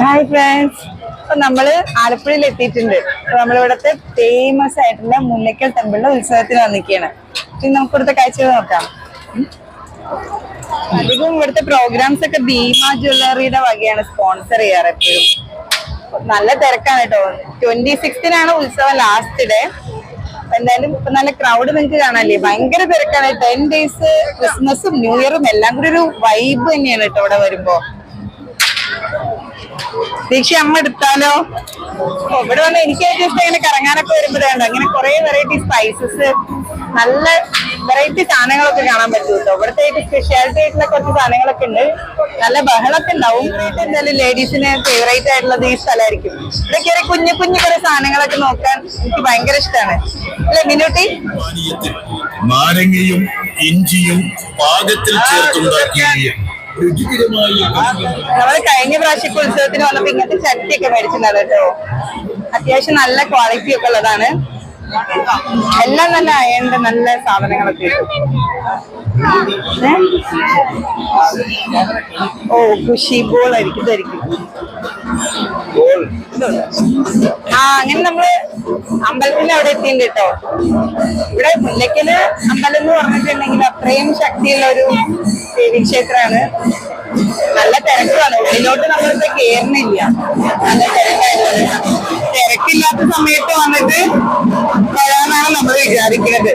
Hi friends, അപ്പൊ നമ്മള് ആലപ്പുഴയിൽ എത്തിയിട്ടുണ്ട്. അപ്പൊ നമ്മളിവിടുത്തെ ഫേമസ് ആയിട്ടുള്ള മുല്ലക്കൽ ടെമ്പിളിന്റെ ഉത്സവത്തിന് വന്നിരിക്കുകയാണ്. ഇനി നമുക്ക് ഇവിടുത്തെ കാഴ്ചകൾ നോക്കാം. അധികം ഇവിടുത്തെ പ്രോഗ്രാംസ് ഒക്കെ ഭീമ ജ്വല്ലറിയുടെ വകയാണ് സ്പോൺസർ ചെയ്യാറ് എപ്പോഴും. നല്ല തിരക്കാണ് കേട്ടോ. 26-നാണ് ഉത്സവം, ലാസ്റ്റ് ഡേ. എന്തായാലും ഇപ്പൊ നല്ല ക്രൗഡ് നിങ്ങൾക്ക് കാണാല്ലേ, ഭയങ്കര തിരക്കാണ്. 10 days ക്രിസ്മസും ന്യൂ ഇയറും എല്ലാം കൂടി ഒരു വൈബ് തന്നെയാണ് കേട്ടോ ഇവിടെ വരുമ്പോ. ദീക്ഷ അമ്മ എടുത്താലോ? ഇവിടെ വന്ന് എനിക്ക് ഏറ്റവും ഇഷ്ടം ഇങ്ങനെ കറങ്ങാനൊക്കെ വരുമ്പോഴാണ് അങ്ങനെ കുറെ വെറൈറ്റി സ്പൈസസ്, നല്ല വെറൈറ്റി സാധനങ്ങളൊക്കെ കാണാൻ പറ്റും കേട്ടോ. ഇവിടുത്തെ സ്പെഷ്യാലിറ്റി ആയിട്ടുള്ള കുറച്ച് സാധനങ്ങളൊക്കെ ഉണ്ട്. നല്ല ബഹളൊക്കെ ഉണ്ടാവും. എന്തായാലും ലേഡീസിന് ഫേവറേറ്റ് ആയിട്ടുള്ളത് ഈ സ്ഥലമായിരിക്കും. ഇതൊക്കെ കുഞ്ഞു കുഞ്ഞു കുറെ സാധനങ്ങളൊക്കെ നോക്കാൻ എനിക്ക് ഭയങ്കര ഇഷ്ടമാണ്. അല്ലെ മിനുട്ടി? നാരങ്ങയും ഇഞ്ചിയും പാകത്തിൽ ചേർത്തുണ്ടാക്കിയ നമ്മള് കഴിഞ്ഞ പ്രാവശ്യം ഉത്സവത്തിന് വന്നപ്പോ ഇങ്ങനത്തെ ചട്ടിയൊക്കെ മേടിച്ചിട്ടുണ്ട് കേട്ടോ. അത്യാവശ്യം നല്ല ക്വാളിറ്റി ഒക്കെ ഉള്ളതാണ്. എല്ലാം നല്ല അയണ്ട നല്ല സാധനങ്ങളൊക്കെ കിട്ടും. ഓ, ഖുഷി ബോൾ ആയിരിക്കും, ഇതായിരിക്കും. അങ്ങനെ നമ്മള് അമ്പലത്തിന്റെ അവിടെ എത്തിയിട്ടുണ്ട് കേട്ടോ. ഇവിടെ മുല്ലക്കല് അമ്പലം എന്ന് പറഞ്ഞിട്ടുണ്ടെങ്കിൽ അത്രയും ശക്തിയുള്ള ഒരു ദേവീക്ഷേത്രമാണ്. നല്ല തിരക്കാണ്. ഉള്ളിലോട്ട് നമ്മളിപ്പോ കേറുന്നില്ല, നല്ല തിരക്കായിട്ടുള്ളത്. തിരക്കില്ലാത്ത സമയത്ത് വന്നിട്ട് വരാനാണ് നമ്മൾ വിചാരിക്കുന്നത്.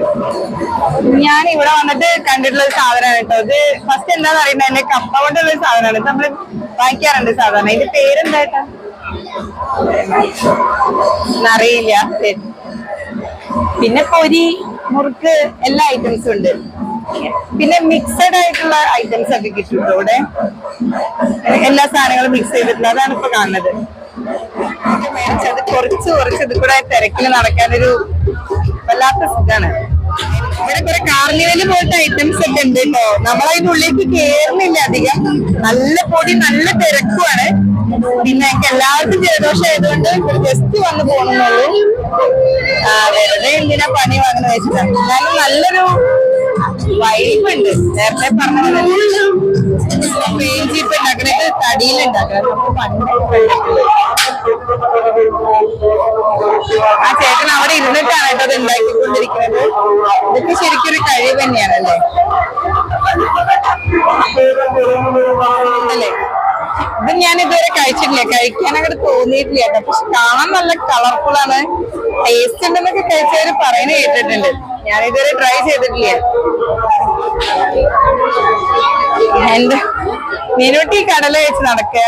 ഞാൻ ഇവിടെ വന്നിട്ട് കണ്ടിട്ടുള്ള ഒരു സാധനമാണ് കേട്ടോ. ഇത് ഫസ്റ്റ് എന്താന്ന് അറിയുന്നത്, എന്റെ കപ്പ കൊണ്ടുള്ള ഒരു സാധനമാണ്. ഇത് നമ്മള് വാങ്ങിക്കാറുണ്ട് സാധാരണ. ഇതിന്റെ പേരെന്തായിട്ടാ അറിയില്ല. പിന്നെ പൊരി, മുറുക്ക്, എല്ലാ ഐറ്റംസും ഉണ്ട്. പിന്നെ മിക്സഡ് ആയിട്ടുള്ള ഐറ്റംസ് ഒക്കെ കിട്ടും ഇവിടെ. എല്ലാ സാധനങ്ങളും മിക്സ് ചെയ്തിട്ടുള്ള അതാണ് ഇപ്പൊ കാണുന്നത്. മേടിച്ചത് കുറച്ച് ഇത് കൂടെ തിരക്കിൽ നടക്കാനൊരു വല്ലാത്ത സുഖാണ്. ഇവിടെ കുറെ കാർണിവല് പോലത്തെ ഐറ്റംസ് ഒക്കെ ഉണ്ട് കേട്ടോ. നമ്മളതിന്റെ ഉള്ളിലേക്ക് കേറുന്നില്ല അധികം. നല്ല പൊടി, നല്ല തിരക്കുമാണ്. പിന്നെ എനിക്ക് എല്ലാവർക്കും ജലദോഷം ആയതുകൊണ്ട് ജസ്റ്റ് വന്ന് പോകണമെന്നുള്ളൂ. വെറുതെ എന്തിനാ പണി വാങ്ങുന്ന വെച്ചിട്ടാണ്. എന്നാലും നല്ലൊരു വൈബ് ഉണ്ട്. നേരത്തെ പറഞ്ഞത് ജീപ്പ് ഉണ്ടാക്കണത് തടിയിലുണ്ടാക്കണം. ആ ചേട്ടൻ അവിടെ ഇരുന്നിട്ടാണ് കേട്ടോ അത് ഉണ്ടാക്കിക്കൊണ്ടിരിക്കുന്നത്. ഇതൊക്കെ ശരിക്കും ഒരു കഴിവ് തന്നെയാണല്ലേ അല്ലേ? ഇത് ഞാൻ ഇതുവരെ കഴിച്ചിട്ടില്ല, കഴിക്കാനങ്ങോട്ട് തോന്നിയിട്ടില്ല കേട്ടോ. പക്ഷെ കാണാൻ നല്ല കളർഫുൾ ആണ്. ടേസ്റ്റ് ഉണ്ടെന്നൊക്കെ കഴിച്ചവര് പറയുന്നത് കേട്ടിട്ടുണ്ട്. ഞാൻ ഇതുവരെ ട്രൈ ചെയ്തിട്ടില്ല. എന്റെ മീനൂട്ടി കടല വെച്ച് നടക്കുക.